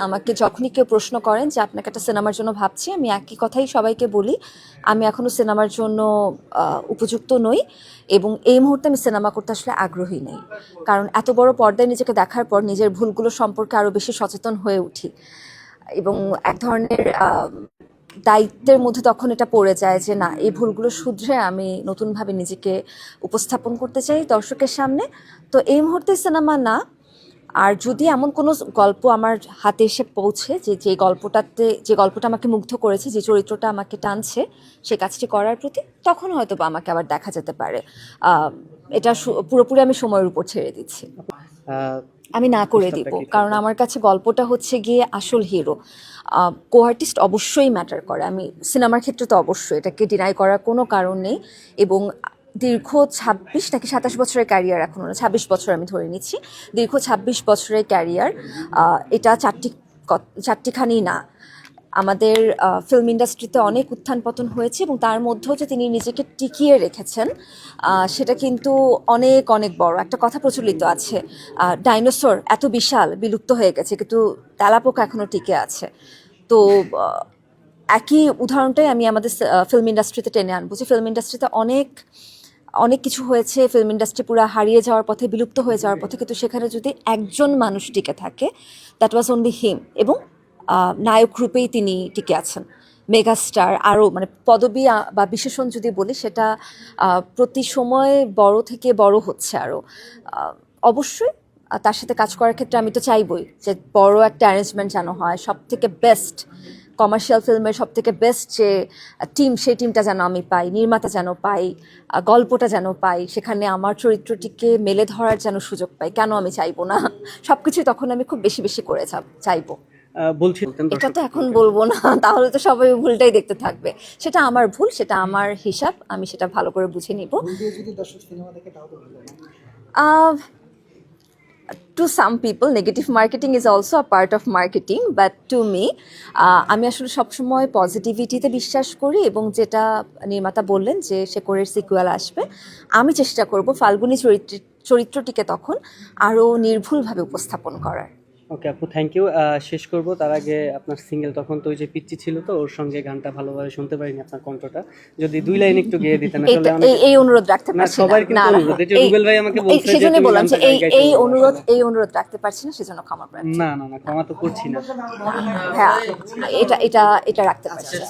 আমাকে যখনই কেউ প্রশ্ন করেন যে আপনাকে একটা সিনেমার জন্য ভাবছি, আমি একই কথাই সবাইকে বলি, আমি এখনো সিনেমার জন্য উপযুক্ত নই এবং এই মুহূর্তে আমি সিনেমা করতে আসলে আগ্রহী নেই। কারণ এত বড় পর্দায় নিজেকে দেখার পর নিজের ভুলগুলো সম্পর্কে আরও বেশি সচেতন হয়ে উঠি এবং এক ধরনের দায়িত্বের মধ্যে তখন এটা পড়ে যায় যে না, এই ভুলগুলো শুধরে আমি নতুনভাবে নিজেকে উপস্থাপন করতে চাই দর্শকের সামনে। তো এই মুহূর্তে সিনেমা না। আর যদি এমন কোনো গল্প আমার হাতে এসে পৌঁছে যে গল্পটা আমাকে মুগ্ধ করেছে, যে চরিত্রটা আমাকে টানছে সে কাজটি করার প্রতি, তখন হয়তো বা আমাকে আবার দেখা যেতে পারে। এটা পুরোপুরি আমি সময়ের উপর ছেড়ে দিচ্ছি। আমি না করে দিব, কারণ আমার কাছে গল্পটা হচ্ছে গিয়ে আসল হিরো। কো আর্টিস্ট অবশ্যই ম্যাটার করে, আমি সিনেমার ক্ষেত্রে তো অবশ্যই, এটাকে ডিনাই করার কোনো কারণ নেই। এবং দীর্ঘ 26 নাকি 27 বছরের ক্যারিয়ার, এখন 26 বছর আমি ধরে নিচ্ছি, দীর্ঘ 26 বছরের ক্যারিয়ার, এটা চারটিখানি না। আমাদের ফিল্ম ইন্ডাস্ট্রিতে অনেক উত্থান পতন হয়েছে এবং তার মধ্যেও যে তিনি নিজেকে টিকিয়ে রেখেছেন, সেটা কিন্তু অনেক অনেক বড় একটা কথা প্রচলিত আছে, ডাইনোসর এত বিশাল বিলুপ্ত হয়ে গেছে কিন্তু তেলাপোকা এখনও টিকে আছে। তো একই উদাহরণটাই আমি আমাদের ফিল্ম ইন্ডাস্ট্রিতে টেনে আনবো, যে ফিল্ম ইন্ডাস্ট্রিতে অনেক অনেক কিছু হয়েছে, ফিল্ম ইন্ডাস্ট্রি পুরো হারিয়ে যাওয়ার পথে, বিলুপ্ত হয়ে যাওয়ার পথে, কিন্তু সেখানে যদি একজন মানুষ টিকে থাকে, দ্যাট ওয়াজ অনলি হিম। এবং নায়ক রূপেই তিনি টিকে আছেন, মেগাস্টার। আরও মানে পদবী বা বিশেষণ যদি বলি, সেটা প্রতি সময় বড় থেকে বড় হচ্ছে আরও। অবশ্যই তার সাথে কাজ করার ক্ষেত্রে আমি তো চাইবই যে বড় একটা অ্যারেঞ্জমেন্ট যেন হয়, সব থেকে বেস্ট কমার্শিয়াল ফিল্মের সব থেকে বেস্ট যে টিম, সেই টিমটা যেন আমি পাই, নির্মাতা যেন পাই, গল্পটা যেন পাই, সেখানে আমার চরিত্রটিকে মেলে ধরার যেন সুযোগ পাই। কেন আমি চাইবো না? সব কিছুই তখন আমি খুব বেশি বেশি করে চাইবো। এটা তো এখন বলবো না, তাহলে তো সবাই ভুলটাই দেখতে থাকবে। সেটা আমার ভুল, সেটা আমার হিসাব, আমি সেটা ভালো করে বুঝে নিব। To some people, negative marketing is also a part of marketing, but to me, আমি আসলে সবসময় পজিটিভিটিতে বিশ্বাস করি এবং যেটা নির্মাতা বললেন যে শেকড়ের সিকুয়েল আসবে, আমি চেষ্টা করব ফাল্গুনী চরিত্রটিকে তখন আরও নির্ভুলভাবে উপস্থাপন করার। ওকে আপু, থ্যাংক ইউ। শেষ করব তার আগে আপনার সিঙ্গেল, তখন তো ওই যে পিচ্চি ছিল, তো ওর সঙ্গে গানটা ভালোভাবে শুনতে পারিনি, আপনার কণ্ঠটা যদি 2 লাইন একটু গেয়ে দিতেন। আসলে এই অনুরোধ রাখতে পারছি না, সবার কিন্তু অনুরোধ, এটা রুবেল ভাই আমাকে বলছে, সেজন্য বললাম যে এই অনুরোধ রাখতে পারছি না, সেজন্য ক্ষমা প্রার্থী। না ক্ষমা তো করছি না। হ্যাঁ, এটা রাখতে পারছি না।